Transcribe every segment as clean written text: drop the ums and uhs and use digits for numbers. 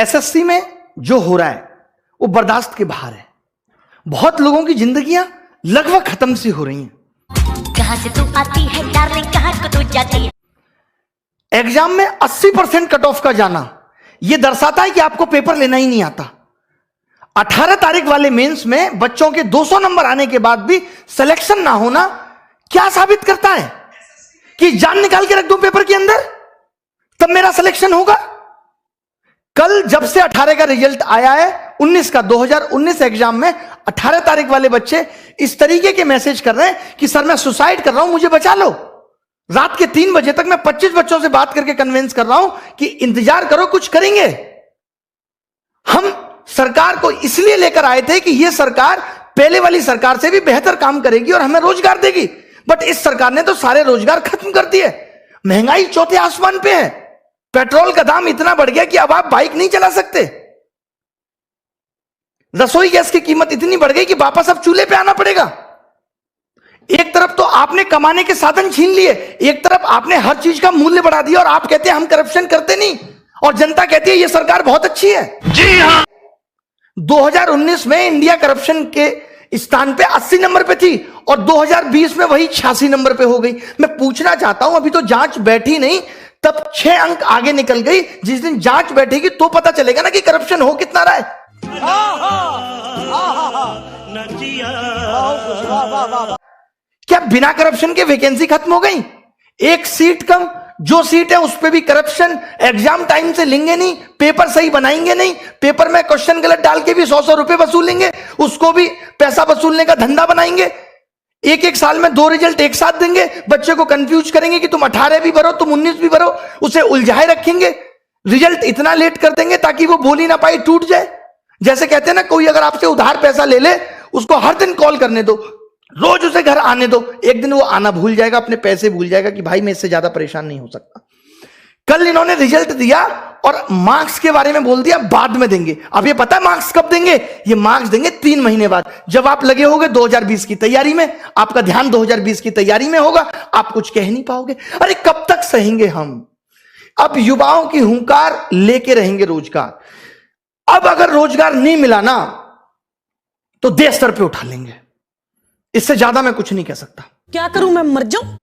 SSC में जो हो रहा है वो बर्दाश्त के बाहर है। बहुत लोगों की जिंदगियां लगभग खत्म सी हो रही हैं। कहां से तू आती है डार्लिंग, कहां को तू जाती है। एग्जाम में 80% कट ऑफ का जाना यह दर्शाता है कि आपको पेपर लेना ही नहीं आता। 18 तारीख वाले मेंस में बच्चों के 200 नंबर आने के बाद भी सिलेक्शन ना होना क्या साबित करता है कि जान निकाल के रख दूं पेपर के अंदर तब मेरा सिलेक्शन होगा। कल जब से 18 का रिजल्ट आया है 19 का 2019 एग्जाम में 18 तारीख वाले बच्चे इस तरीके के मैसेज कर रहे हैं कि सर मैं सुसाइड कर रहा हूं, मुझे बचा लो। रात के 3 बजे तक मैं 25 बच्चों से बात करके कन्विंस कर रहा हूं कि इंतजार करो, कुछ करेंगे। हम सरकार को इसलिए लेकर आए थे कि यह सरकार पहले वाली सरकार से भी बेहतर काम करेगी और हमें रोजगार देगी, बट इस सरकार ने तो सारे रोजगार खत्म कर दिए। महंगाई चौथे आसमान पे है, पेट्रोल का दाम इतना बढ़ गया कि अब आप बाइक नहीं चला सकते। रसोई गैस की कीमत इतनी बढ़ गई कि वापस अब चूल्हे पे आना पड़ेगा। एक तरफ तो आपने कमाने के साधन छीन लिए, एक तरफ आपने हर चीज का मूल्य बढ़ा दिया और आप कहते हैं हम करप्शन करते नहीं, और जनता कहती है यह सरकार बहुत अच्छी है। जी हां, 2019 में इंडिया करप्शन के स्थान पे 80 नंबर पे थी और 2020 में वही 86 नंबर पे हो गई। मैं पूछना चाहता हूं, अभी तो जांच बैठी नहीं, तब 6 अंक आगे निकल गई। जिस दिन जांच बैठेगी तो पता चलेगा ना कि करप्शन हो कितना रहा है। क्या बिना करप्शन के वैकेंसी खत्म हो गई? एक सीट कम, जो सीट है उस पे भी करप्शन। एग्जाम टाइम से लेंगे नहीं, पेपर सही बनाएंगे नहीं, पेपर में क्वेश्चन गलत डाल के भी 100-100 रुपए वसूलेंगे, उसको भी पैसा वसूलने का धंधा बनाएंगे। एक साल में 2 रिजल्ट एक साथ देंगे, बच्चे को कंफ्यूज करेंगे कि तुम 18 भी भरो, तुम 19 भी भरो, उसे उलझाए रखेंगे। रिजल्ट इतना लेट कर देंगे ताकि वो बोल ही ना पाए, टूट जाए। जैसे कहते हैं ना, कोई अगर आपसे उधार पैसा ले ले, उसको हर दिन कॉल करने दो, रोज उसे घर आने दो, एक दिन वो आना भूल जाएगा, अपने पैसे भूल जाएगा कि भाई मैं इससे ज्यादा परेशान नहीं हो सकता। कल इन्होंने रिजल्ट दिया और मार्क्स के बारे में बोल दिया बाद में देंगे। अब ये पता है मार्क्स कब देंगे? ये मार्क्स देंगे 3 महीने बाद, जब आप लगे होगे 2020 की तैयारी में, आपका ध्यान 2020 की तैयारी में होगा, आप कुछ कह नहीं पाओगे। अरे कब तक सहेंगे हम? अब युवाओं की हुंकार लेके रहेंगे रोजगार। अब अगर रोजगार नहीं मिला ना तो देश सर पे उठा लेंगे। इससे ज्यादा मैं कुछ नहीं कह सकता। क्या करूं, मैं मर जाऊं?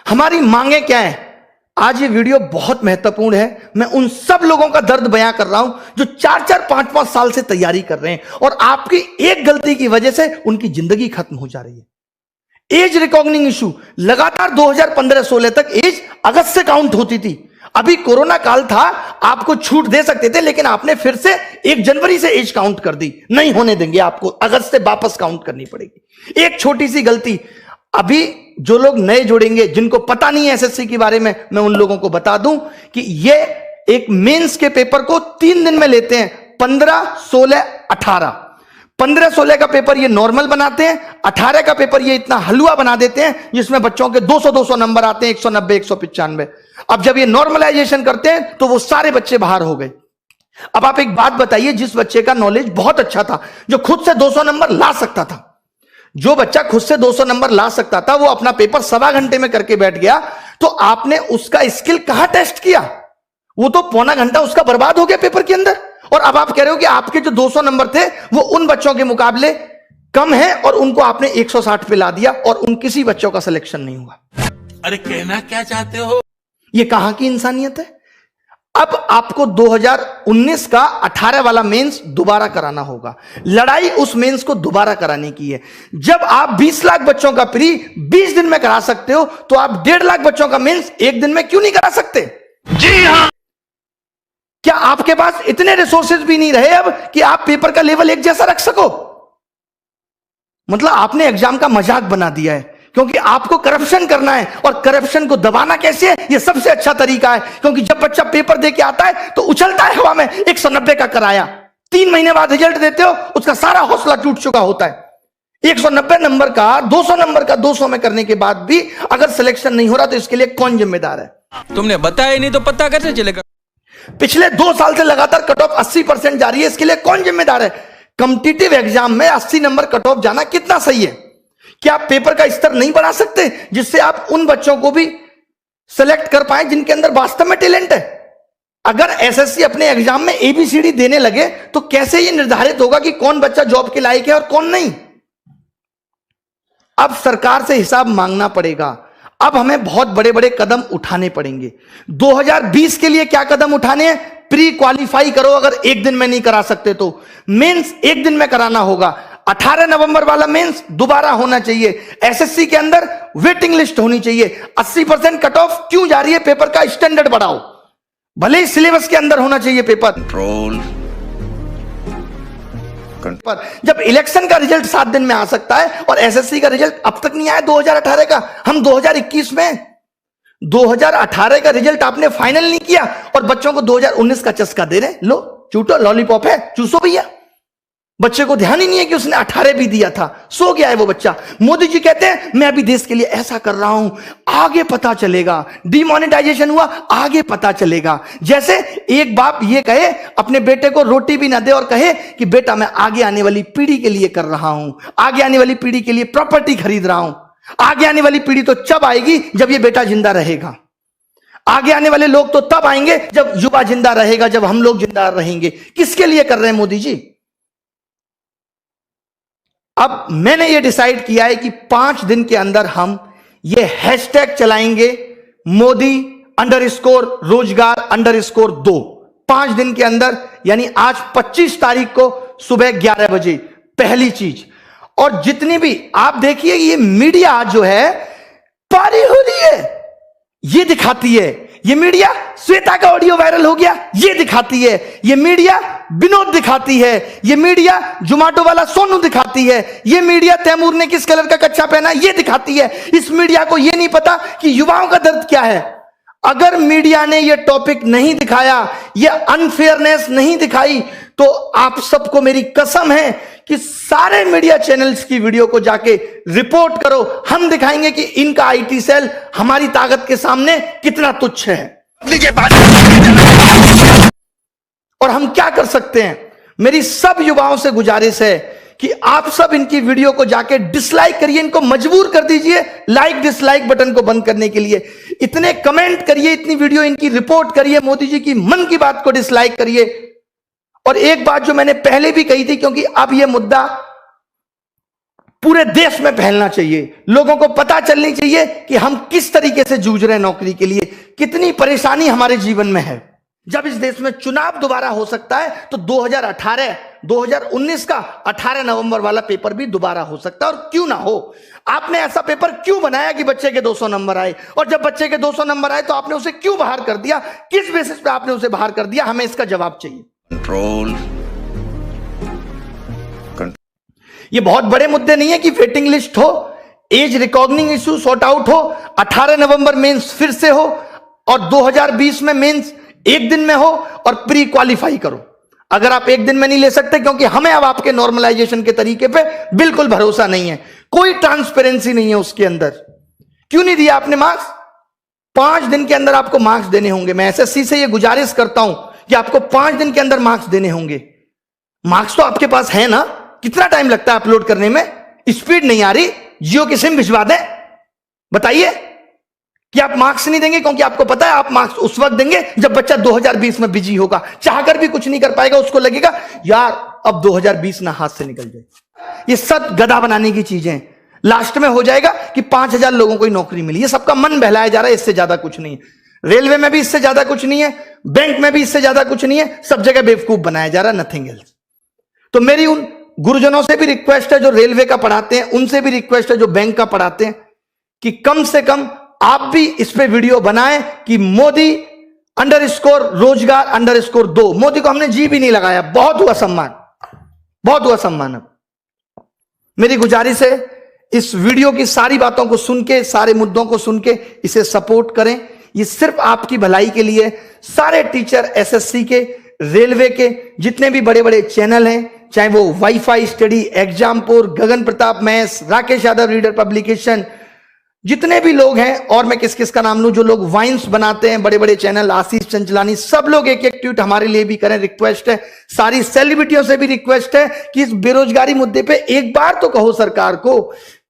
हमारी मांगे क्या है? आज ये वीडियो बहुत महत्वपूर्ण है। मैं उन सब लोगों का दर्द बयां कर रहा हूं जो 4-4, 5-5 साल से तैयारी कर रहे हैं और आपकी एक गलती की वजह से उनकी जिंदगी खत्म हो जा रही है। एज रिकॉग्निंग इशू लगातार 2015-16 तक एज अगस्त से काउंट होती थी। अभी कोरोना काल था, आपको छूट दे सकते थे, लेकिन आपने फिर से 1 जनवरी से एज काउंट कर दी। नहीं होने देंगे, आपको अगस्त से वापस काउंट करनी पड़ेगी। एक छोटी सी गलती, अभी जो लोग नए जुड़ेंगे, जिनको पता नहीं है एसएससी के बारे में, मैं उन लोगों को बता दूं कि ये एक मेंस के पेपर को 3 दिन में लेते हैं, 15, 16, 18। 15-16 का पेपर ये नॉर्मल बनाते हैं, 18 का पेपर ये इतना हलवा बना देते हैं जिसमें बच्चों के 200-200 नंबर आते हैं, 190, 195। अब जब ये नॉर्मलाइजेशन करते हैं तो वो सारे बच्चे बाहर हो गए। अब आप एक बात बताइए, जिस बच्चे का नॉलेज बहुत अच्छा था, जो खुद से 200 नंबर ला सकता था, जो बच्चा खुद से 200 नंबर ला सकता था, वो अपना पेपर 1.25 घंटे में करके बैठ गया, तो आपने उसका स्किल कहां टेस्ट किया? वो तो पौना घंटा उसका बर्बाद हो गया पेपर के अंदर। और अब आप कह रहे हो कि आपके जो 200 नंबर थे वो उन बच्चों के मुकाबले कम है और उनको आपने 160 पे ला दिया और उन किसी बच्चों का सिलेक्शन नहीं हुआ। अरे कहना क्या चाहते हो? ये कहां की इंसानियत है? अब आपको 2019 का 18 वाला मेंस दोबारा कराना होगा। लड़ाई उस मेंस को दोबारा कराने की है। जब आप 20 लाख बच्चों का प्री 20 दिन में करा सकते हो, तो आप 1.5 लाख बच्चों का मेंस 1 दिन में क्यों नहीं करा सकते? जी हां। क्या आपके पास इतने रिसोर्सेज भी नहीं रहे अब कि आप पेपर का लेवल एक जैसा रख सको? मतलब आपने एग्जाम का मजाक बना दिया है, क्योंकि आपको करप्शन करना है। और करप्शन को दबाना कैसे है? यह सबसे अच्छा तरीका है, क्योंकि जब बच्चा पेपर दे के आता है तो उछलता है हवा में 190 का कराया, 3 महीने बाद रिजल्ट देते हो, उसका सारा हौसला टूट चुका होता है। 190 नंबर का 200 नंबर का 200 में करने के बाद भी अगर सिलेक्शन नहीं हो रहा तो इसके लिए कौन जिम्मेदार है? तुमने बताया नहीं तो पता कैसे चलेगा? पिछले 2 साल से लगातार कट ऑफ 80% जा रही है, इसके लिए कौन जिम्मेदार है? कॉम्पिटिटिव एग्जाम में 80 नंबर कट ऑफ जाना कितना सही है? क्या आप पेपर का स्तर नहीं बढ़ा सकते जिससे आप उन बच्चों को भी सिलेक्ट कर पाए जिनके अंदर वास्तव में टैलेंट है? अगर एसएससी अपने एग्जाम में एबीसीडी देने लगे तो कैसे यह निर्धारित होगा कि कौन बच्चा जॉब के लायक है और कौन नहीं? अब सरकार से हिसाब मांगना पड़ेगा। अब हमें बहुत बड़े बड़े कदम उठाने पड़ेंगे। 2020 के लिए क्या कदम उठाने हैं? प्री क्वालिफाई करो, अगर एक दिन में नहीं करा सकते तो मेंस एक दिन में कराना होगा। 18 नवंबर वाला मेंस दोबारा होना चाहिए। एसएससी के अंदर वेटिंग लिस्ट होनी चाहिए। 80% कट ऑफ क्यों जा रही है? पेपर का स्टैंडर्ड बढ़ाओ, भले ही सिलेबस के अंदर होना चाहिए पेपर। पर जब इलेक्शन का रिजल्ट 7 दिन में आ सकता है और एसएससी का रिजल्ट अब तक नहीं आया 2018 का, हम 2021 में 2018 का रिजल्ट आपने फाइनल नहीं किया और बच्चों को 2019 का चस्का दे रहे। लो चूटो, लॉलीपॉप है, चूसो भैया। बच्चे को ध्यान ही नहीं है कि उसने 18 भी दिया था, सो गया है वो बच्चा। मोदी जी कहते हैं मैं अभी देश के लिए ऐसा कर रहा हूं, आगे पता चलेगा। डिमोनेटाइजेशन हुआ, आगे पता चलेगा। जैसे एक बाप ये कहे अपने बेटे को रोटी भी ना दे और कहे कि बेटा मैं आगे आने वाली पीढ़ी के लिए कर रहा हूं, आगे आने वाली पीढ़ी के लिए प्रॉपर्टी खरीद रहा हूं। आगे आने वाली पीढ़ी तो जब आएगी जब ये बेटा जिंदा रहेगा। आगे आने वाले लोग तो तब आएंगे जब युवा जिंदा रहेगा, जब हम लोग जिंदा रहेंगे। किसके लिए कर रहे हैं मोदी जी? अब मैंने ये डिसाइड किया है कि 5 दिन के अंदर हम ये हैशटैग चलाएंगे, मोदी _रोजगार_2। 5 दिन के अंदर, यानी आज 25 तारीख को सुबह 11 बजे पहली चीज। और जितनी भी आप देखिए, ये मीडिया जो है पारी हो रही है, ये दिखाती है। ये मीडिया श्वेता का ऑडियो वायरल हो गया, ये दिखाती है। ये मीडिया विनोद दिखाती है। ये मीडिया जोमेटो वाला सोनू दिखाती है। ये मीडिया तैमूर ने किस कलर का कच्चा पहना, ये दिखाती है। इस मीडिया को ये नहीं पता कि युवाओं का दर्द क्या है। अगर मीडिया ने ये टॉपिक नहीं दिखाया, ये अनफेयरनेस नहीं दिखाई, तो आप सबको मेरी कसम है कि सारे मीडिया चैनल्स की वीडियो को जाके रिपोर्ट करो। हम दिखाएंगे कि इनका आईटी सेल हमारी ताकत के सामने कितना तुच्छ है और हम क्या कर सकते हैं। मेरी सब युवाओं से गुजारिश है कि आप सब इनकी वीडियो को जाके डिसलाइक करिए, इनको मजबूर कर दीजिए लाइक डिसलाइक बटन को बंद करने के लिए। इतने कमेंट करिए, इतनी वीडियो इनकी रिपोर्ट करिए, मोदी जी की मन की बात को डिसलाइक करिए। और एक बात जो मैंने पहले भी कही थी, क्योंकि अब यह मुद्दा पूरे देश में फैलना चाहिए, लोगों को पता चलनी चाहिए कि हम किस तरीके से जूझ रहे हैं नौकरी के लिए, कितनी परेशानी हमारे जीवन में है। जब इस देश में चुनाव दोबारा हो सकता है तो 2019 का 18 नवंबर वाला पेपर भी दोबारा हो सकता है। और क्यों ना हो, आपने ऐसा पेपर क्यों बनाया कि बच्चे के 200 नंबर आए? और जब बच्चे के 200 नंबर आए तो आपने उसे क्यों बाहर कर दिया? किस बेसिस पे आपने उसे बाहर कर दिया? हमें इसका जवाब चाहिए। ये बहुत बड़े मुद्दे नहीं है कि वेटिंग लिस्ट हो, एज रिकॉग्निंग इश्यू सॉर्ट आउट हो, 18 नवंबर मेंस फिर से हो और 2020 में मेंस एक दिन में हो और प्री क्वालिफाई करो। अगर आप एक दिन में नहीं ले सकते, क्योंकि हमें अब आपके नॉर्मलाइजेशन के तरीके पे बिल्कुल भरोसा नहीं है, कोई ट्रांसपेरेंसी नहीं है उसके अंदर। क्यों नहीं दिया आपने मार्क्स? 5 दिन के अंदर आपको मार्क्स देने होंगे। मैं एसएससी से ये गुजारिश करता हूं कि आपको 5 दिन के अंदर मार्क्स देने होंगे। मार्क्स तो आपके पास है ना? कितना टाइम लगता है अपलोड करने में? स्पीड नहीं आ रही, जियो की सिम भिजवा दें? बताइए कि आप मार्क्स नहीं देंगे, क्योंकि आपको पता है आप मार्क्स उस वक्त देंगे जब बच्चा 2020 में बिजी होगा, चाहकर भी कुछ नहीं कर पाएगा। उसको लगेगा यार अब 2020 ना हाथ से निकल जाए। ये सब गधा बनाने की चीजें। लास्ट में हो जाएगा कि 5000 लोगों को नौकरी मिली। ये सबका मन बहलाया जा रहा है, इससे ज्यादा कुछ नहीं है। रेलवे में भी इससे ज्यादा कुछ नहीं है, बैंक में भी इससे ज्यादा कुछ नहीं है, सब जगह बेवकूफ बनाया जा रहा है, नथिंग एल्स। तो मेरी उन गुरुजनों से भी रिक्वेस्ट है जो रेलवे का पढ़ाते हैं, उनसे भी रिक्वेस्ट है जो बैंक का पढ़ाते हैं, कि कम से कम आप भी इस पे वीडियो बनाएं कि मोदी _रोजगार_2। मोदी को हमने जी भी नहीं लगाया, बहुत हुआ सम्मान, बहुत हुआ सम्मान। अब मेरी गुजारिश है, इस वीडियो की सारी बातों को सुन के, सारे मुद्दों को सुन के इसे सपोर्ट करें। ये सिर्फ आपकी भलाई के लिए। सारे टीचर एसएससी के, रेलवे के, जितने भी बड़े बड़े चैनल हैं, चाहे वो WiFi study, Exampur, Gagan Pratap maths, Rakesh Yadav reader publication, जितने भी लोग हैं, और मैं किस किस का नाम लूं, जो लोग वाइन्स बनाते हैं, बड़े बड़े चैनल, आशीष चंचलानी, सब लोग एक एक ट्वीट हमारे लिए भी करें। रिक्वेस्ट है, सारी सेलिब्रिटियों से भी रिक्वेस्ट है कि इस बेरोजगारी मुद्दे पे एक बार तो कहो सरकार को।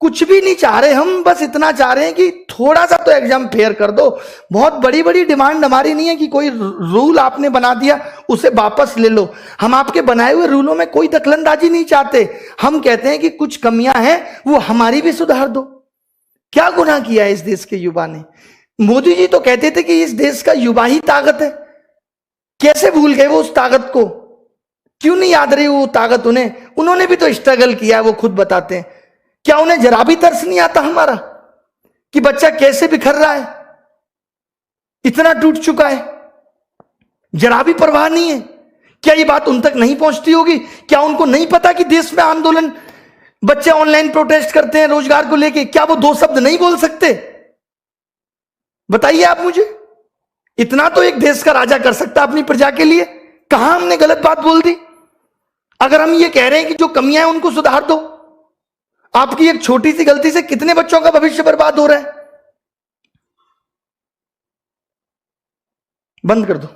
कुछ भी नहीं चाह रहे हम, बस इतना चाह रहे हैं कि थोड़ा सा तो एग्जाम फेयर कर दो। बहुत बड़ी बड़ी डिमांड हमारी नहीं है कि कोई रूल आपने बना दिया उसे वापस ले लो। हम आपके बनाए हुए रूलों में कोई दखलंदाजी नहीं चाहते। हम कहते हैं कि कुछ कमियां हैं वो हमारी भी सुधार दो। क्या गुनाह किया है इस देश के युवा ने? मोदी जी तो कहते थे कि इस देश का युवा ही ताकत है। कैसे भूल गए वो उस ताकत को? क्यों नहीं याद रही वो ताकत उन्हें? उन्होंने भी तो स्ट्रगल किया है, वो खुद बताते हैं। क्या उन्हें जरा भी तरस नहीं आता हमारा कि बच्चा कैसे बिखर रहा है, इतना टूट चुका है? जरा भी परवाह नहीं है? क्या ये बात उन तक नहीं पहुंचती होगी? क्या उनको नहीं पता कि देश में आंदोलन, बच्चे ऑनलाइन प्रोटेस्ट करते हैं रोजगार को लेके? क्या वो दो शब्द नहीं बोल सकते? बताइए आप मुझे। इतना तो एक देश का राजा कर सकता अपनी प्रजा के लिए। कहां हमने गलत बात बोल दी? अगर हम ये कह रहे हैं कि जो कमियां हैं उनको सुधार दो, आपकी एक छोटी सी गलती से कितने बच्चों का भविष्य बर्बाद हो रहा है? बंद कर दो।